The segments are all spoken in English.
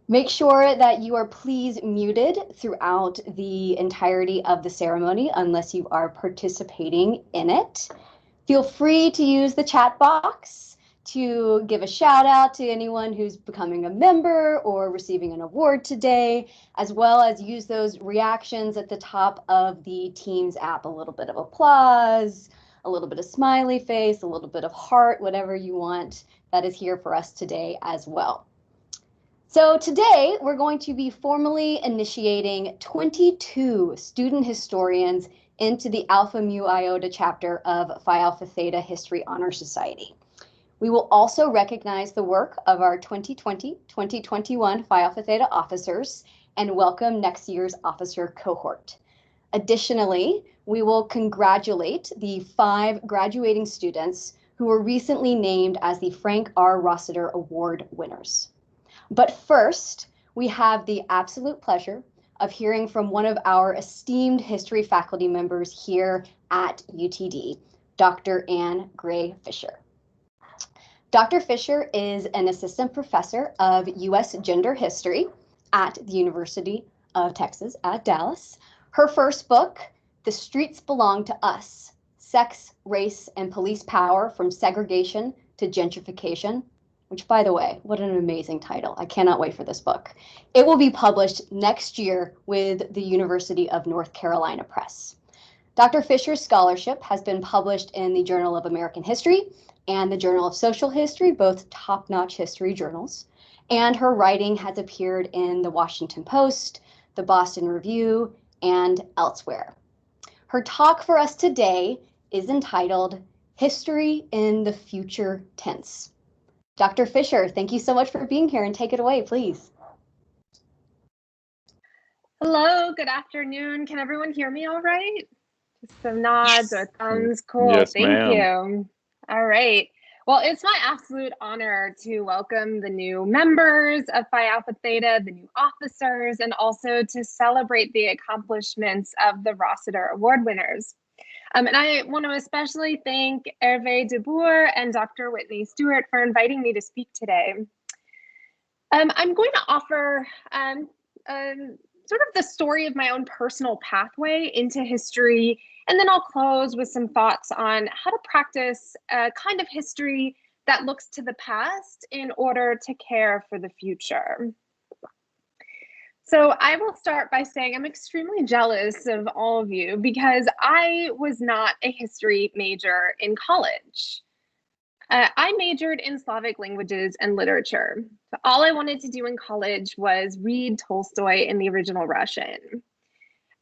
Make sure that you are please muted throughout the entirety of the ceremony unless you are participating in it. Feel free to use the chat box to give a shout out to anyone who's becoming a member or receiving an award today, as well as use those reactions at the top of the Teams app. A little bit of applause, a little bit of smiley face, a little bit of heart, whatever you want that is here for us today as well. So today we're going to be formally initiating 22 student historians into the Alpha Mu Iota chapter of Phi Alpha Theta History Honor Society. We will also recognize the work of our 2020-2021 Phi Alpha Theta officers and welcome next year's officer cohort. Additionally, we will congratulate the 5 graduating students who were recently named as the Frank R. Rossiter Award winners. But first, we have the absolute pleasure of hearing from one of our esteemed history faculty members here at UTD, Dr. Anne Gray Fisher. Dr. Fisher is an assistant professor of U.S. gender history at the University of Texas at Dallas. Her first book, The Streets Belong to Us: Sex, Race, and Police Power from Segregation to Gentrification, which, by the way, what an amazing title. I cannot wait for this book. It will be published next year with the University of North Carolina Press. Dr. Fisher's scholarship has been published in the Journal of American History and the Journal of Social History, both top-notch history journals. And her writing has appeared in the Washington Post, the Boston Review, and elsewhere. Her talk for us today is entitled History in the Future Tense. Dr. Fisher, thank you so much for being here, and take it away, please. Hello, good afternoon. Can everyone hear me all right? Just some nods or thumbs. Cool. Yes, thank you. All right. Well, it's my absolute honor to welcome the new members of Phi Alpha Theta, the new officers, and also to celebrate the accomplishments of the Rossiter Award winners. And I want to especially thank Hervé Debour and Dr. Whitney Stewart for inviting me to speak today. I'm going to offer sort of the story of my own personal pathway into history, and then I'll close with some thoughts on how to practice a kind of history that looks to the past in order to care for the future. So I will start by saying I'm extremely jealous of all of you because I was not a history major in college. I majored in Slavic languages and literature. So all I wanted to do in college was read Tolstoy in the original Russian.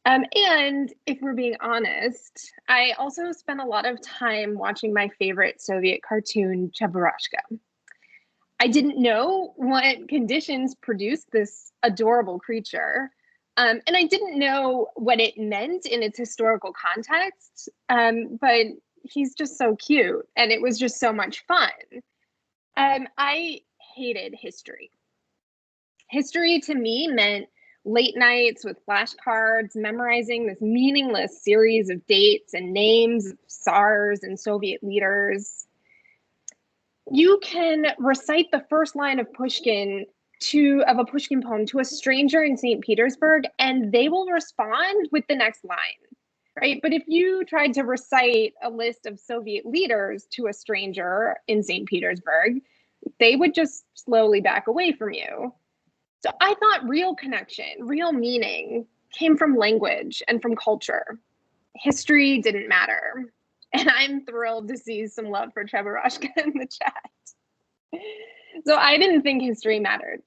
And if we're being honest, I also spent a lot of time watching my favorite Soviet cartoon, Cheburashka. I didn't know what conditions produced this adorable creature. And I didn't know what it meant in its historical context, but he's just so cute, and it was just so much fun. I hated history. History to me meant late nights with flashcards, memorizing this meaningless series of dates and names of Tsars and Soviet leaders. You can recite the first line of Pushkin of a Pushkin poem to a stranger in St. Petersburg, and they will respond with the next line. Right? But if you tried to recite a list of Soviet leaders to a stranger in St. Petersburg, they would just slowly back away from you. So I thought real connection, real meaning came from language and from culture. History didn't matter. And I'm thrilled to see some love for Cheburashka in the chat. So I didn't think history mattered.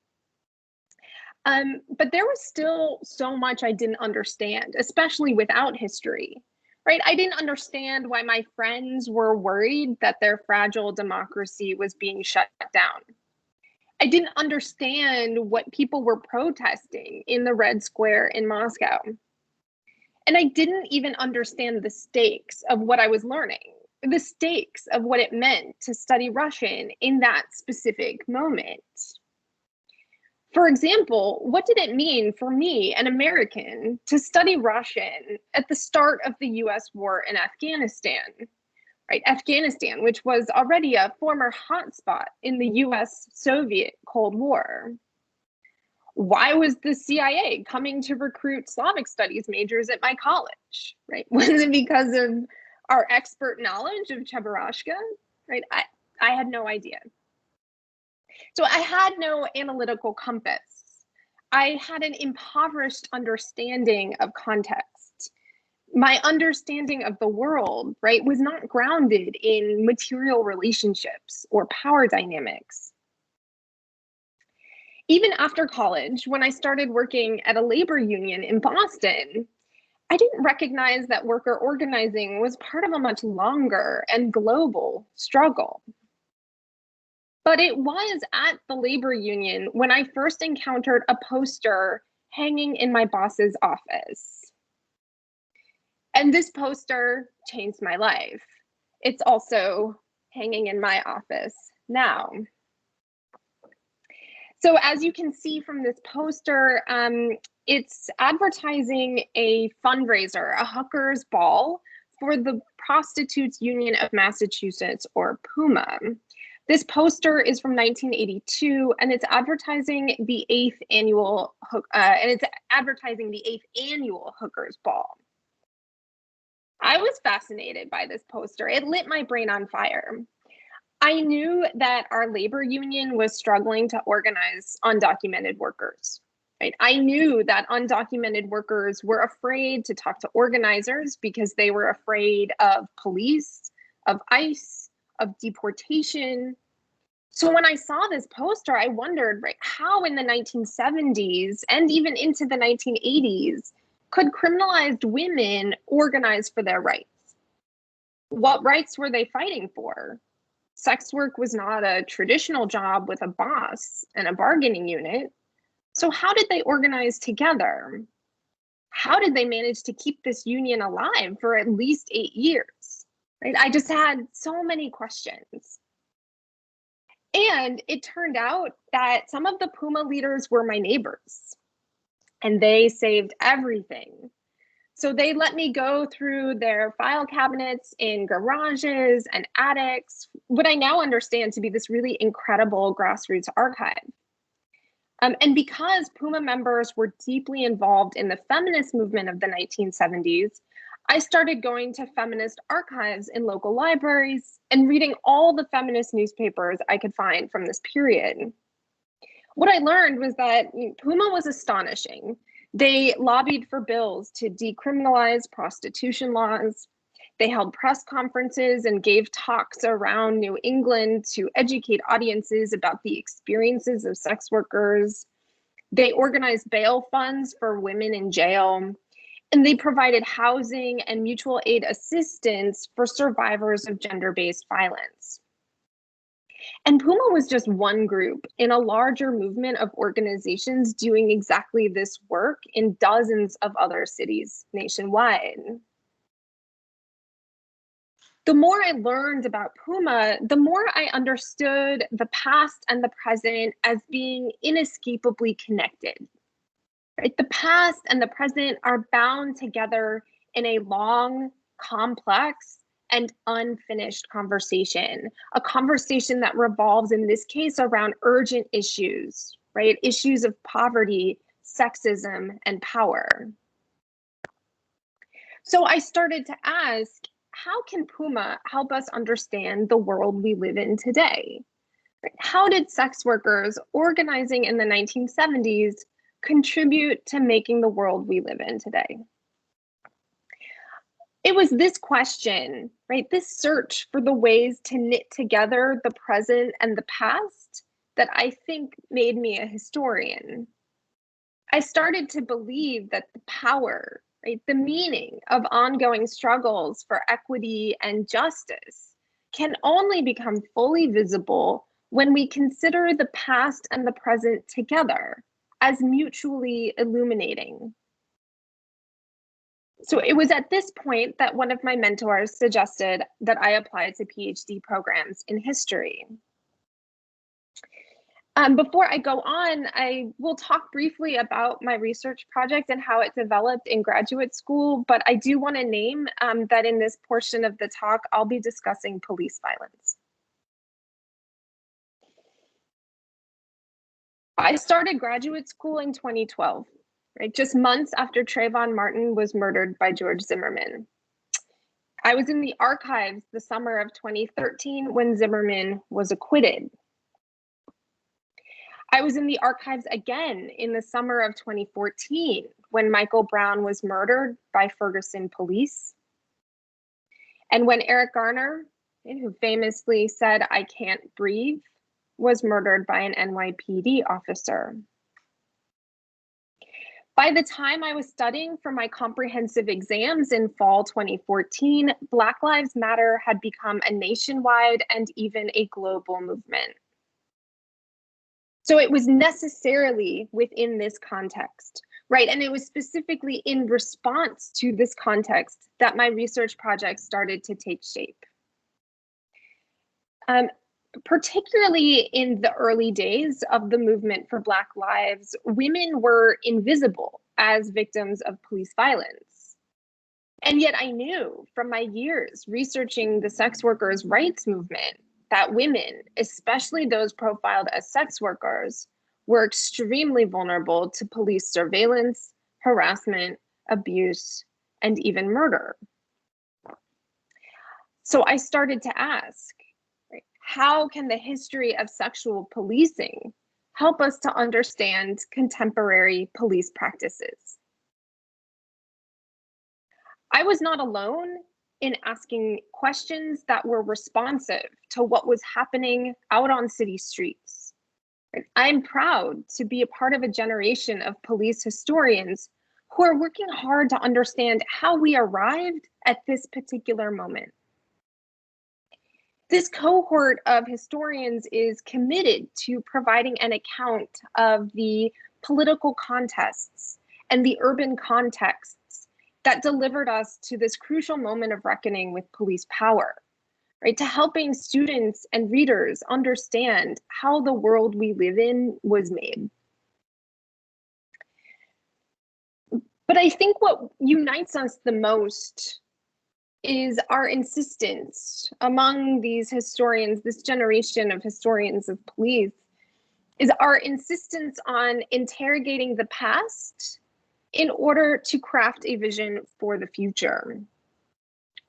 But there was still so much I didn't understand, especially without history, right? I didn't understand why my friends were worried that their fragile democracy was being shut down. I didn't understand what people were protesting in the Red Square in Moscow. And I didn't even understand the stakes of what I was learning, the stakes of what it meant to study Russian in that specific moment. For example, what did it mean for me, an American, to study Russian at the start of the US war in Afghanistan? Right? Afghanistan, which was already a former hotspot in the US-Soviet Cold War. Why was the CIA coming to recruit Slavic studies majors at my college, right? Was it because of our expert knowledge of Cheburashka, right? I had no idea. So I had no analytical compass. I had an impoverished understanding of context. My understanding of the world, right, was not grounded in material relationships or power dynamics. Even after college, when I started working at a labor union in Boston, I didn't recognize that worker organizing was part of a much longer and global struggle. But it was at the labor union when I first encountered a poster hanging in my boss's office. And this poster changed my life. It's also hanging in my office now. So as you can see from this poster, it's advertising a fundraiser, a hooker's ball for the Prostitutes Union of Massachusetts, or PUMA. This poster is from 1982, and it's advertising the eighth annual Hooker's Ball. I was fascinated by this poster. It lit my brain on fire. I knew that our labor union was struggling to organize undocumented workers. Right? I knew that undocumented workers were afraid to talk to organizers because they were afraid of police, of ICE, of deportation. So when I saw this poster, I wondered, right, how in the 1970s and even into the 1980s could criminalized women organize for their rights? What rights were they fighting for? Sex work was not a traditional job with a boss and a bargaining unit. So how did they organize together? How did they manage to keep this union alive for at least 8 years? Right? I just had so many questions. And it turned out that some of the PUMA leaders were my neighbors, and they saved everything. So they let me go through their file cabinets in garages and attics, what I now understand to be this really incredible grassroots archive. And because PUMA members were deeply involved in the feminist movement of the 1970s, I started going to feminist archives in local libraries and reading all the feminist newspapers I could find from this period. What I learned was that PUMA was astonishing. They lobbied for bills to decriminalize prostitution laws. They held press conferences and gave talks around New England to educate audiences about the experiences of sex workers. They organized bail funds for women in jail. And they provided housing and mutual aid assistance for survivors of gender-based violence. And PUMA was just one group in a larger movement of organizations doing exactly this work in dozens of other cities nationwide. The more I learned about PUMA, the more I understood the past and the present as being inescapably connected. Right? The past and the present are bound together in a long, complex, and unfinished conversation, a conversation that revolves in this case around urgent issues, right? Issues of poverty, sexism, and power. So I started to ask, how can PUMA help us understand the world we live in today? How did sex workers organizing in the 1970s contribute to making the world we live in today? It was this question, right, this search for the ways to knit together the present and the past that I think made me a historian. I started to believe that the power, right, the meaning of ongoing struggles for equity and justice can only become fully visible when we consider the past and the present together as mutually illuminating. So it was at this point that one of my mentors suggested that I apply to PhD programs in history. Before I go on, I will talk briefly about my research project and how it developed in graduate school, but I do want to name that in this portion of the talk, I'll be discussing police violence. I started graduate school in 2012, right? Just months after Trayvon Martin was murdered by George Zimmerman. I was in the archives the summer of 2013 when Zimmerman was acquitted. I was in the archives again in the summer of 2014 when Michael Brown was murdered by Ferguson police. And when Eric Garner, who famously said, "I can't breathe," was murdered by an NYPD officer. By the time I was studying for my comprehensive exams in fall 2014, Black Lives Matter had become a nationwide and even a global movement. So it was necessarily within this context, right? And it was specifically in response to this context that my research project started to take shape. Particularly in the early days of the movement for Black lives, women were invisible as victims of police violence. And yet I knew from my years researching the sex workers' rights movement that women, especially those profiled as sex workers, were extremely vulnerable to police surveillance, harassment, abuse, and even murder. So I started to ask, how can the history of sexual policing help us to understand contemporary police practices? I was not alone in asking questions that were responsive to what was happening out on city streets. I'm proud to be a part of a generation of police historians who are working hard to understand how we arrived at this particular moment. This cohort of historians is committed to providing an account of the political contests and the urban contexts that delivered us to this crucial moment of reckoning with police power, right? To helping students and readers understand how the world we live in was made. But I think what unites us the most is our insistence among these historians, this generation of historians of police, is our insistence on interrogating the past in order to craft a vision for the future.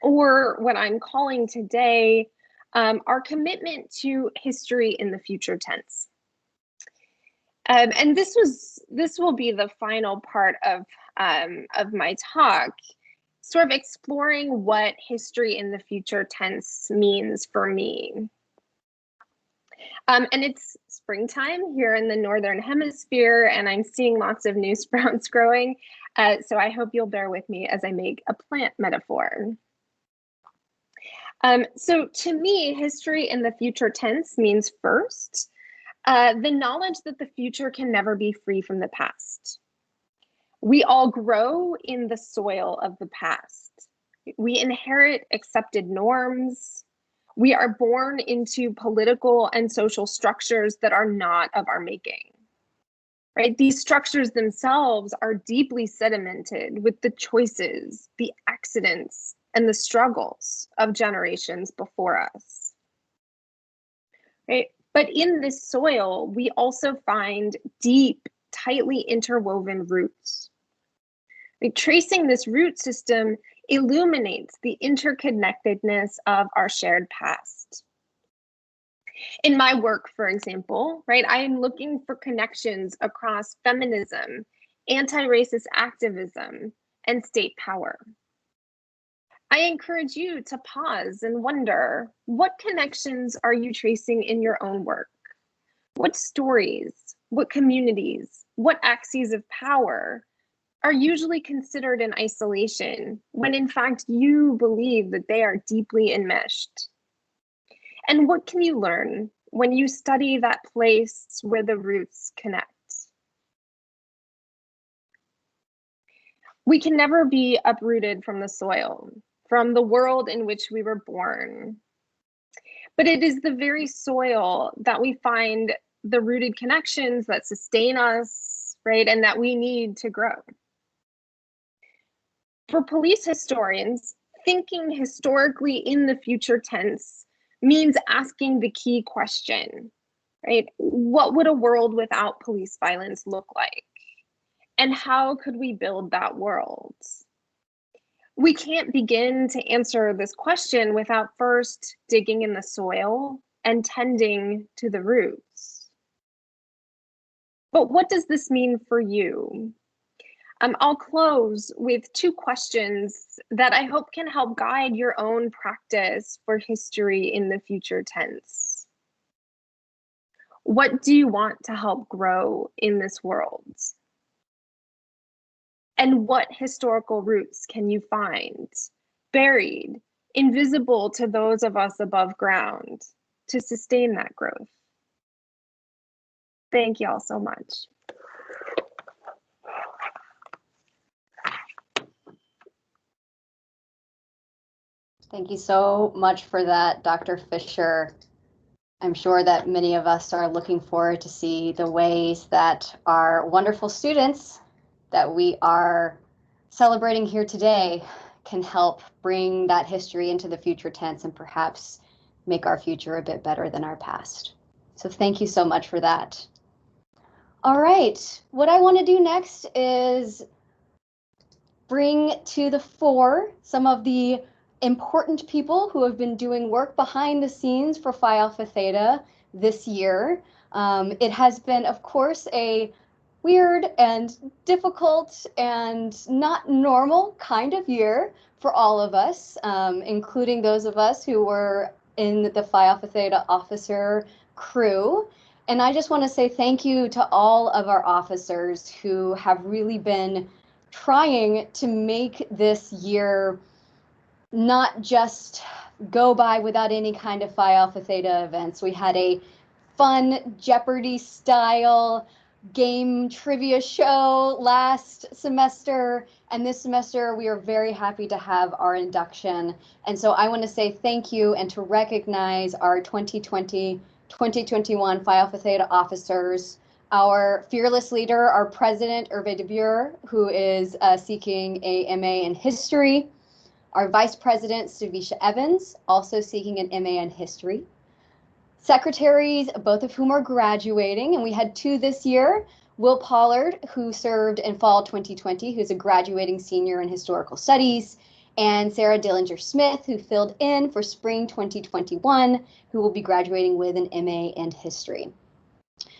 Or what I'm calling today, our commitment to history in the future tense. And this will be the final part of my talk, sort of exploring what history in the future tense means for me. And it's springtime here in the Northern Hemisphere, and I'm seeing lots of new sprouts growing. So I hope you'll bear with me as I make a plant metaphor. So to me, history in the future tense means first, the knowledge that the future can never be free from the past. We all grow in the soil of the past. We inherit accepted norms. We are born into political and social structures that are not of our making, right? These structures themselves are deeply sedimented with the choices, the accidents, and the struggles of generations before us, right? But in this soil, we also find deep, tightly interwoven roots. Tracing this root system illuminates the interconnectedness of our shared past. In my work, for example, right, I am looking for connections across feminism, anti-racist activism, and state power. I encourage you to pause and wonder, what connections are you tracing in your own work? What stories, what communities, what axes of power are usually considered in isolation when in fact you believe that they are deeply enmeshed? And what can you learn when you study that place where the roots connect? We can never be uprooted from the soil, from the world in which we were born. But it is the very soil that we find the rooted connections that sustain us, right? And that we need to grow. For police historians, thinking historically in the future tense means asking the key question: right? What would a world without police violence look like? And how could we build that world? We can't begin to answer this question without first digging in the soil and tending to the roots. But what does this mean for you? I'll close with two questions that I hope can help guide your own practice for history in the future tense. What do you want to help grow in this world? And what historical roots can you find buried, invisible to those of us above ground, to sustain that growth? Thank you all so much. Thank you so much for that, Dr. Fisher. I'm sure that many of us are looking forward to see the ways that our wonderful students that we are celebrating here today can help bring that history into the future tense and perhaps make our future a bit better than our past. So thank you so much for that. All right, what I want to do next is bring to the fore some of the important people who have been doing work behind the scenes for Phi Alpha Theta this year. It has been, of course, a weird and difficult and not normal kind of year for all of us, including those of us who were in the Phi Alpha Theta officer crew. And I just want to say thank you to all of our officers who have really been trying to make this year not just go by without any kind of Phi Alpha Theta events. We had a fun Jeopardy style game trivia show last semester, and this semester we are very happy to have our induction. And so I want to say thank you and to recognize our 2020-2021 Phi Alpha Theta officers, our fearless leader, our president, Hervé de Buer, who is seeking a MA in history, our vice president, Stavisha Evans, also seeking an MA in history, secretaries, both of whom are graduating, and we had two this year. Will Pollard, who served in fall 2020, who's a graduating senior in historical studies, and Sarah Dillinger-Smith, who filled in for spring 2021, who will be graduating with an MA in history.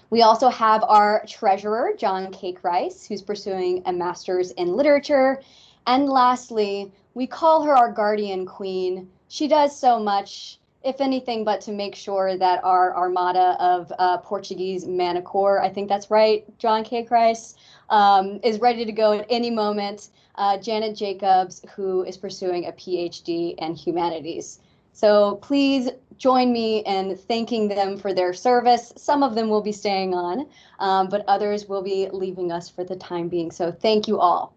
We also have our treasurer, John Cake Rice, who's pursuing a master's in literature. And lastly, we call her our guardian queen. She does so much, if anything, but to make sure that our armada of Portuguese manicore, I think that's right, John Cake Rice, is ready to go at any moment. Janet Jacobs, who is pursuing a PhD in humanities. So please join me in thanking them for their service. Some of them will be staying on, but others will be leaving us for the time being. So thank you all.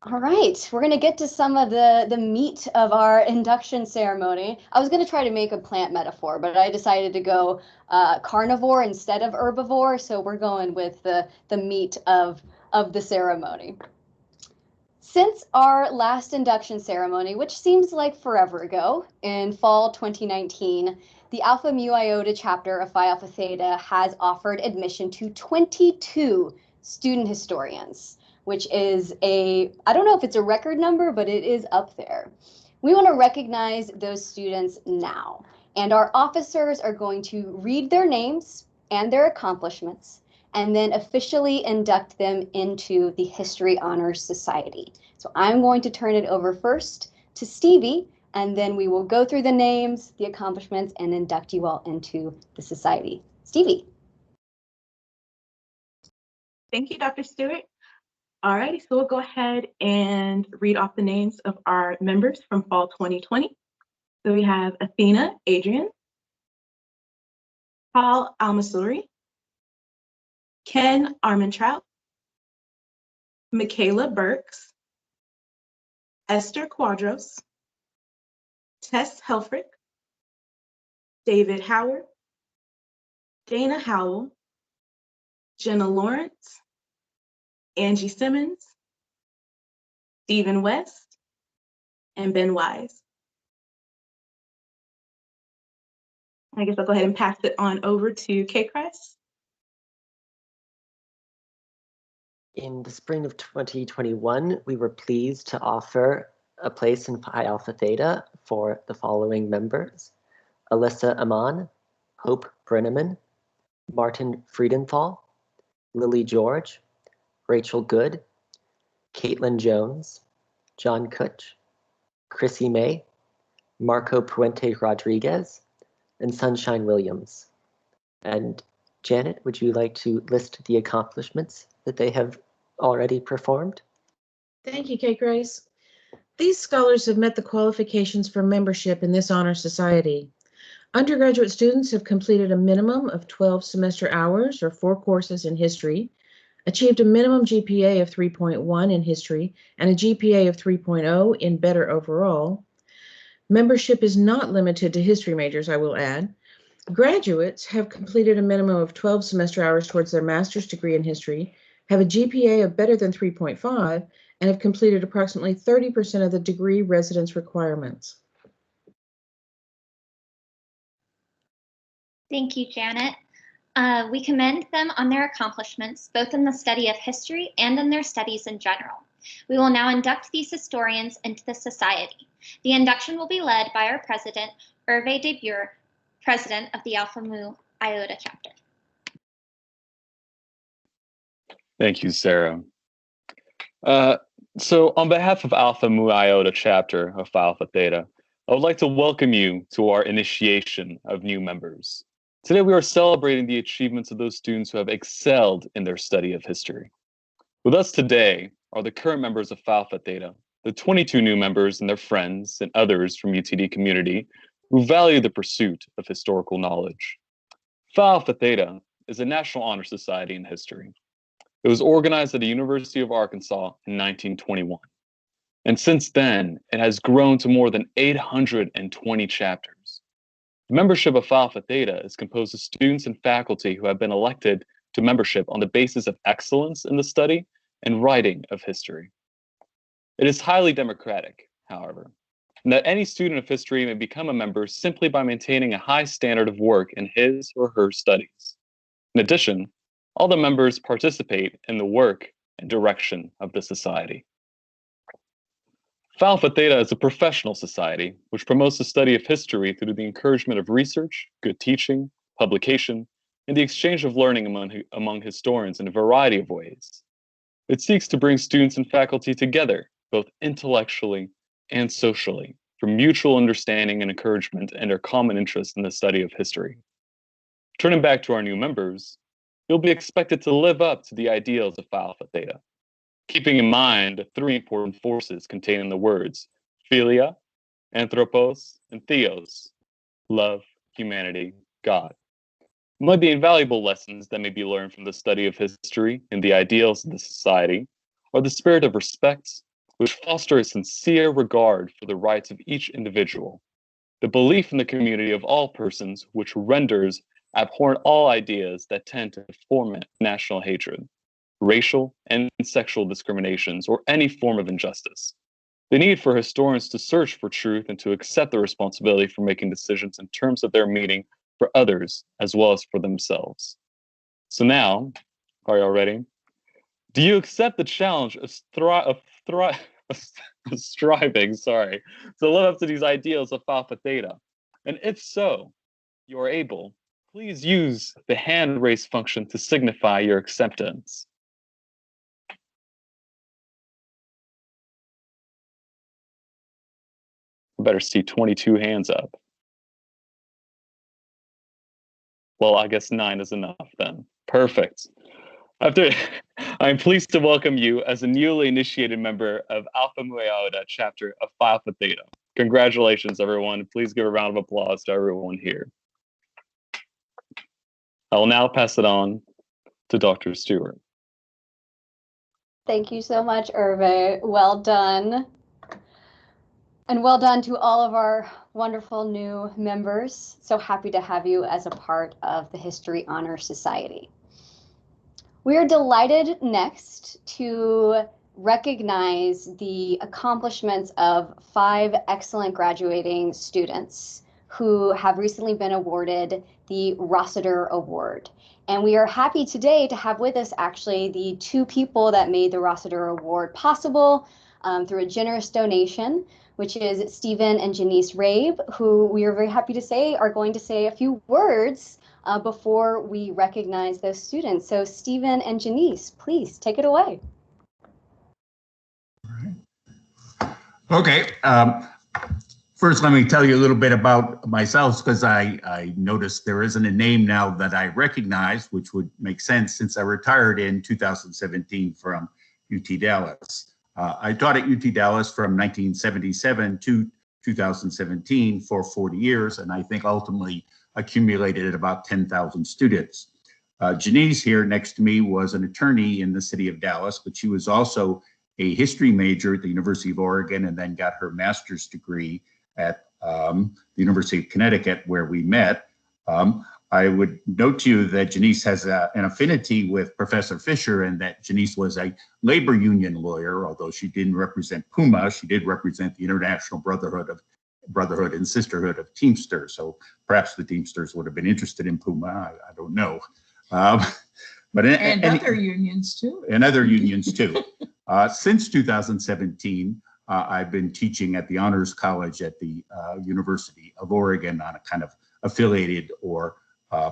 All right, we're going to get to some of the meat of our induction ceremony. I was going to try to make a plant metaphor, but I decided to go carnivore instead of herbivore. So we're going with the meat of the ceremony. Since our last induction ceremony, which seems like forever ago, in fall 2019, the Alpha Mu Iota chapter of Phi Alpha Theta has offered admission to 22 student historians, which is I don't know if it's a record number, but it is up there. We want to recognize those students now, and our officers are going to read their names and their accomplishments and then officially induct them into the History Honors Society. So I'm going to turn it over first to Stevie, and then we will go through the names, the accomplishments, and induct you all into the society. Stevie. Thank you, Dr. Stewart. All right, so we'll go ahead and read off the names of our members from fall 2020. So we have Athena Adrian, Paul Almasuri, Ken Armentrout, Michaela Burks, Esther Quadros, Tess Helfrich, David Howard, Dana Howell, Jenna Lawrence, Angie Simmons, Stephen West, and Ben Wise. I guess I'll go ahead and pass it on over to K-Chris. In the spring of 2021, we were pleased to offer a place in Phi Alpha Theta for the following members: Alyssa Aman, Hope Brenneman, Martin Friedenthal, Lily George, Rachel Good, Caitlin Jones, John Kutch, Chrissy May, Marco Puente Rodriguez, and Sunshine Williams. And Janet, would you like to list the accomplishments that they have already performed? Thank you, Kate Grace. These scholars have met the qualifications for membership in this honor society. Undergraduate students have completed a minimum of 12 semester hours or 4 courses in history, achieved a minimum GPA of 3.1 in history and a GPA of 3.0 in better overall. Membership is not limited to history majors, I will add. Graduates have completed a minimum of 12 semester hours towards their master's degree in history, have a GPA of better than 3.5, and have completed approximately 30% of the degree residence requirements. Thank you, Janet. We commend them on their accomplishments, both in the study of history and in their studies in general. We will now induct these historians into the society. The induction will be led by our president, Hervé de Bure, president of the Alpha Mu Iota chapter. Thank you, Sarah. So on behalf of Alpha Mu Iota chapter of Phi Alpha Theta, I would like to welcome you to our initiation of new members. Today we are celebrating the achievements of those students who have excelled in their study of history. With us today are the current members of Phi Alpha Theta, the 22 new members and their friends and others from UTD community who value the pursuit of historical knowledge. Phi Alpha Theta is a national honor society in history. It was organized at the University of Arkansas in 1921. And since then, it has grown to more than 820 chapters. The membership of Phi Alpha Theta is composed of students and faculty who have been elected to membership on the basis of excellence in the study and writing of history. It is highly democratic, however, and that any student of history may become a member simply by maintaining a high standard of work in his or her studies. In addition, all the members participate in the work and direction of the society. Phi Alpha Theta is a professional society which promotes the study of history through the encouragement of research, good teaching, publication, and the exchange of learning among historians in a variety of ways. It seeks to bring students and faculty together, both intellectually and socially, for mutual understanding and encouragement and their common interest in the study of history. Turning back to our new members, you'll be expected to live up to the ideals of Phi Alpha Theta, keeping in mind the 3 important forces contained in the words philia, anthropos, and theos, love, humanity, God. Among the invaluable lessons that may be learned from the study of history and the ideals of the society are the spirit of respect, which fosters a sincere regard for the rights of each individual, the belief in the community of all persons, which renders abhorrent all ideas that tend to foment national hatred, racial and sexual discriminations, or any form of injustice. The need for historians to search for truth and to accept the responsibility for making decisions in terms of their meaning for others as well as for themselves. So now, are you all ready? Do you accept the challenge of striving, to live up to these ideals of Phi Alpha Theta? And if so, you are able, please use the hand raise function to signify your acceptance. I better see 22 hands up. Well, I guess 9 is enough then. Perfect. I'm pleased to welcome you as a newly initiated member of Alpha Mu Iota chapter of Phi Alpha Theta. Congratulations, everyone. Please give a round of applause to everyone here. I will now pass it on to Dr. Stewart. Thank you so much, Hervé. Well done. And well done to all of our wonderful new members. So happy to have you as a part of the History Honor Society. We are delighted next to recognize the accomplishments of 5 excellent graduating students who have recently been awarded the Rossiter Award. And we are happy today to have with us actually the two people that made the Rossiter Award possible through a generous donation, which is Stephen and Janice Rabe, who we are very happy to say are going to say a few words before we recognize those students. So Stephen and Janice, please take it away. Okay. First, let me tell you a little bit about myself, because I noticed there isn't a name now that I recognize, which would make sense since I retired in 2017 from UT Dallas. I taught at UT Dallas from 1977 to 2017 for 40 years, and I think ultimately accumulated at about 10,000 students. Janice here next to me was an attorney in the city of Dallas, but she was also a history major at the University of Oregon and then got her master's degree at the University of Connecticut, where we met. I would note to you that Janice has an affinity with Professor Fisher, and that Janice was a labor union lawyer. Although she didn't represent PUMA, she did represent the International Brotherhood and Sisterhood of Teamsters. So perhaps the Teamsters would have been interested in PUMA. I don't know. But other unions too. And other unions too. Since 2017, I've been teaching at the Honors College at the University of Oregon on a kind of affiliated or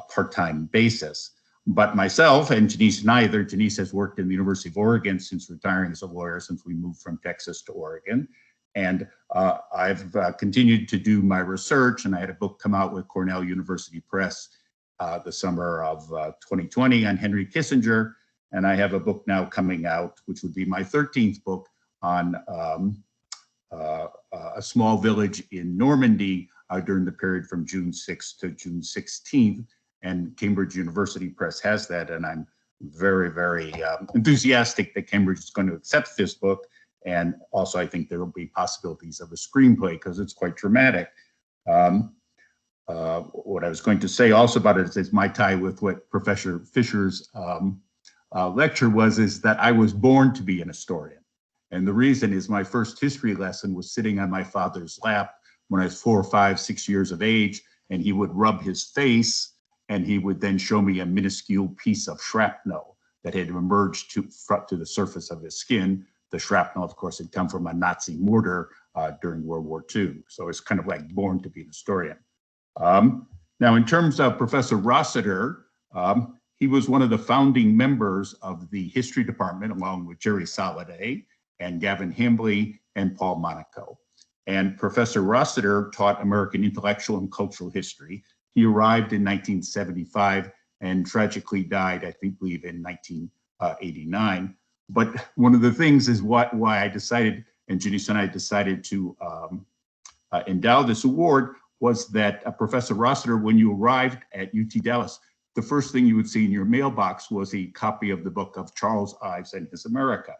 part-time basis. But myself and Janice neither. Janice has worked in the University of Oregon since retiring as a lawyer, since we moved from Texas to Oregon. And I've continued to do my research, and I had a book come out with Cornell University Press the summer of 2020 on Henry Kissinger. And I have a book now coming out, which would be my 13th book, on a small village in Normandy during the period from June 6th to June 16th. And Cambridge University Press has that. And I'm very, very enthusiastic that Cambridge is going to accept this book. And also, I think there will be possibilities of a screenplay because it's quite dramatic. What I was going to say also about it is my tie with what Professor Fisher's lecture was, is that I was born to be an historian. And the reason is my first history lesson was sitting on my father's lap when I was 4, 5, 6 years of age, and he would rub his face and he would then show me a minuscule piece of shrapnel that had emerged to the surface of his skin. The shrapnel, of course, had come from a Nazi mortar during World War II. So it's kind of like born to be an historian. Now, in terms of Professor Rossiter, he was one of the founding members of the history department, along with Jerry Soliday and Gavin Hambley and Paul Monaco. And Professor Rossiter taught American intellectual and cultural history. He arrived in 1975 and tragically died, I believe, in 1989. But one of the things is why I decided, and Janice and I decided to endow this award, was that Professor Rossiter, when you arrived at UT Dallas, the first thing you would see in your mailbox was a copy of the book of Charles Ives and His America.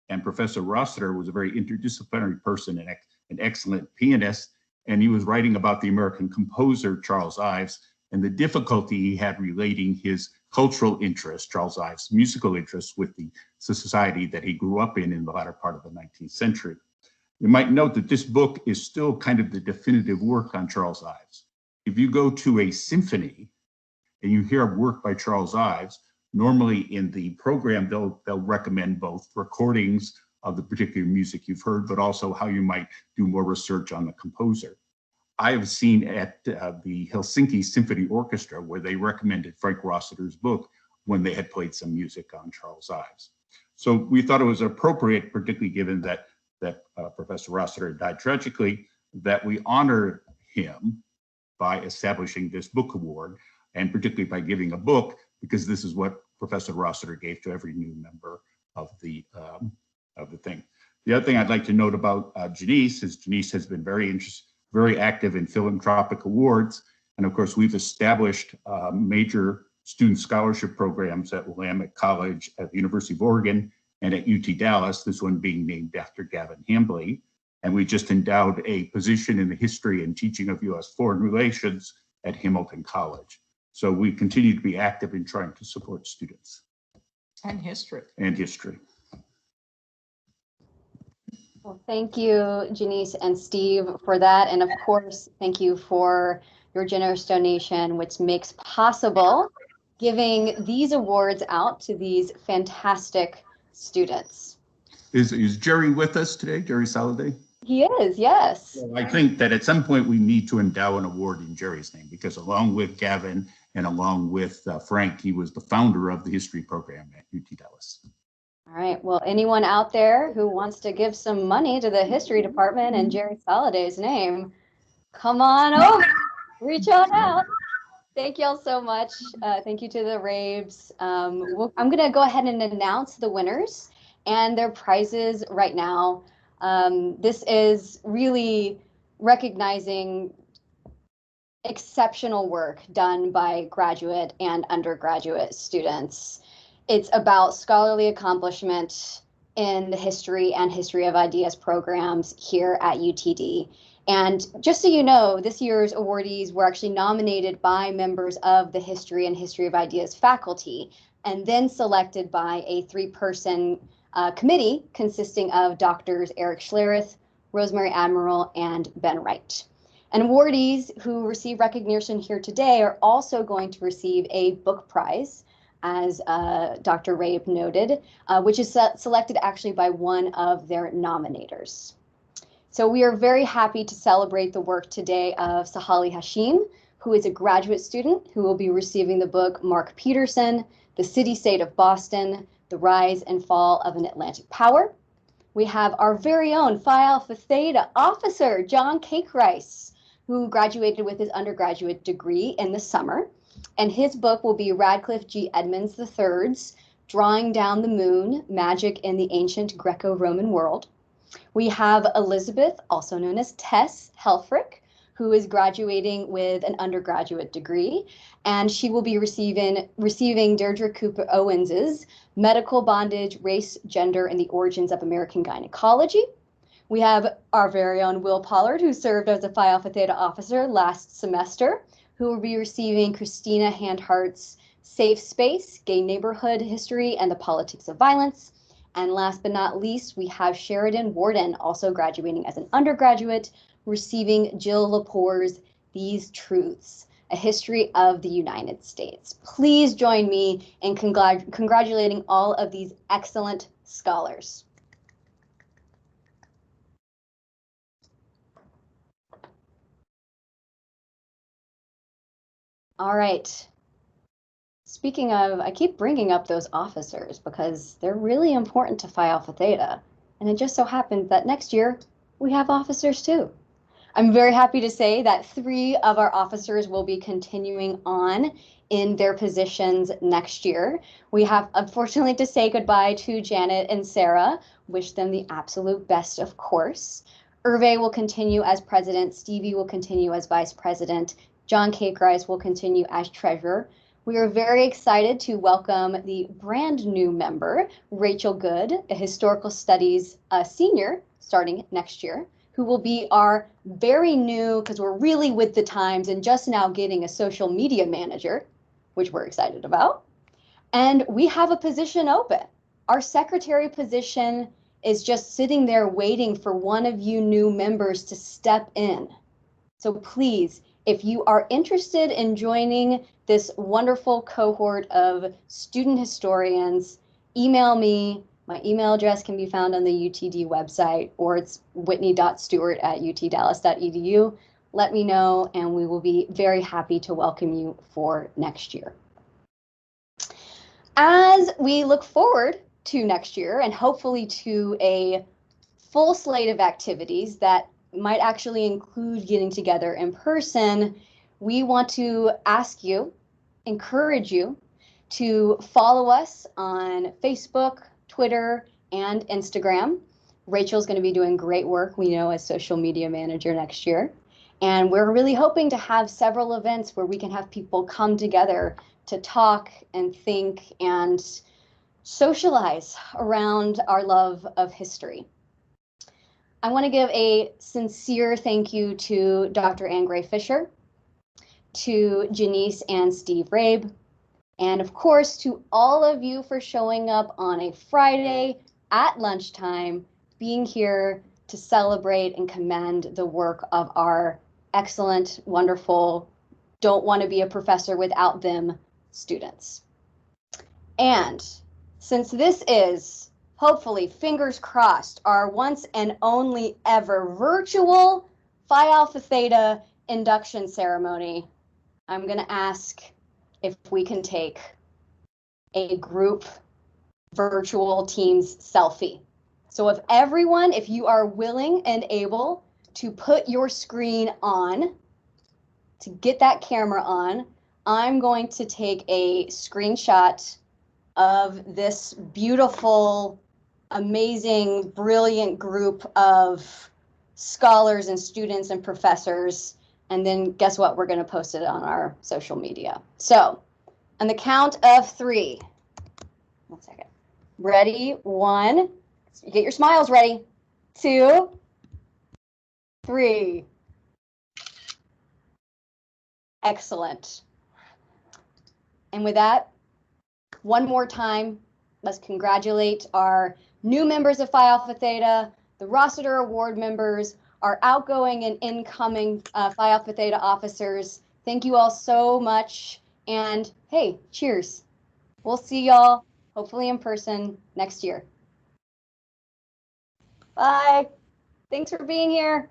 And Professor Rossiter was a very interdisciplinary person and an excellent pianist. And he was writing about the American composer, Charles Ives, and the difficulty he had relating his cultural interests, Charles Ives' musical interests, with the society that he grew up in the latter part of the 19th century. You might note that this book is still kind of the definitive work on Charles Ives. If you go to a symphony and you hear a work by Charles Ives, normally in the program, they'll recommend both recordings of the particular music you've heard, but also how you might do more research on the composer. I have seen at the Helsinki Symphony Orchestra where they recommended Frank Rossiter's book when they had played some music on Charles Ives. So we thought it was appropriate, particularly given that Professor Rossiter died tragically, that we honor him by establishing this book award, and particularly by giving a book, because this is what Professor Rossiter gave to every new member of the thing. The other thing I'd like to note about Janice is Janice has been very active in philanthropic awards. And of course, we've established major student scholarship programs at Willamette College, at the University of Oregon, and at UT Dallas, this one being named after Gavin Hambley. And we just endowed a position in the history and teaching of US foreign relations at Hamilton College. So we continue to be active in trying to support students. And history. And history. Well, thank you, Janice and Steve, for that. And of course, thank you for your generous donation, which makes possible giving these awards out to these fantastic students. Is Jerry with us today, Jerry Soliday? He is, yes. Well, I think that at some point we need to endow an award in Jerry's name, because along with Gavin and along with Frank, he was the founder of the history program at UT Dallas. All right, well, anyone out there who wants to give some money to the history department in Jerry Soliday's name, come on over, reach on out. Thank y'all so much. Thank you to the Raves. I'm going to go ahead and announce the winners and their prizes right now. This is really recognizing exceptional work done by graduate and undergraduate students. It's about scholarly accomplishment in the history and history of ideas programs here at UTD. And just so you know, this year's awardees were actually nominated by members of the History and History of Ideas faculty, and then selected by a three-person committee consisting of Doctors Eric Schlereth, Rosemary Admiral, and Ben Wright. And awardees who receive recognition here today are also going to receive a book prize, as Dr. Rabe noted, which is selected actually by one of their nominators. So we are very happy to celebrate the work today of Sahali Hashim, who is a graduate student who will be receiving the book Mark Peterson, The City-State of Boston, The Rise and Fall of an Atlantic Power. We have our very own Phi Alpha Theta officer, John Cakerice, who graduated with his undergraduate degree in the summer. And his book will be Radcliffe G. Edmonds III's Drawing Down the Moon, Magic in the Ancient Greco-Roman World. We have Elizabeth, also known as Tess Helfrich, who is graduating with an undergraduate degree, and she will be receiving Deirdre Cooper Owens's Medical Bondage, Race, Gender, and the Origins of American Gynecology. We have our very own Will Pollard, who served as a Phi Alpha Theta officer last semester, who will be receiving Christina Handhart's Safe Space, Gay Neighborhood History, and the Politics of Violence. And last but not least, we have Sheridan Warden, also graduating as an undergraduate, receiving Jill Lepore's These Truths, A History of the United States. Please join me in congratulating all of these excellent scholars. All right. Speaking of, I keep bringing up those officers because they're really important to Phi Alpha Theta. And it just so happened that next year we have officers too. I'm very happy to say that 3 of our officers will be continuing on in their positions next year. We have, unfortunately, to say goodbye to Janet and Sarah. Wish them the absolute best, of course. Hervé will continue as president. Stevie will continue as vice president. John Cakerice will continue as treasurer. We are very excited to welcome the brand new member, Rachel Good, a historical studies senior starting next year, who will be our very new, because we're really with the times and just now getting a social media manager, which we're excited about. And we have a position open. Our secretary position is just sitting there waiting for one of you new members to step in. So please, if you are interested in joining this wonderful cohort of student historians, email me. My email address can be found on the UTD website, or it's whitney.stewart@utdallas.edu. Let me know, and we will be very happy to welcome you for next year. As we look forward to next year, and hopefully to a full slate of activities that might actually include getting together in person, we want to ask you, encourage you to follow us on Facebook, Twitter, and Instagram. Rachel's going to be doing great work, we know, as social media manager next year. And we're really hoping to have several events where we can have people come together to talk and think and socialize around our love of history. I want to give a sincere thank you to Dr. Ann Gray Fisher, to Janice and Steve Rabe, and of course to all of you for showing up on a Friday at lunchtime, being here to celebrate and commend the work of our excellent, wonderful, don't want to be a professor without them students. And since this is, hopefully, fingers crossed, our once and only ever virtual Phi Alpha Theta induction ceremony, I'm going to ask if we can take a group virtual Teams selfie. So if you are willing and able to put your screen on, to get that camera on, I'm going to take a screenshot of this beautiful, amazing, brilliant group of scholars and students and professors. And then guess what? We're going to post it on our social media. So on the count of 3, 1 second. Ready? 1. Get your smiles ready. 2, 3. Excellent. And with that, one more time, let's congratulate our new members of Phi Alpha Theta, the Rossiter Award members, our outgoing and incoming Phi Alpha Theta officers. Thank you all so much. And hey, cheers. We'll see y'all, hopefully in person, next year. Bye. Thanks for being here.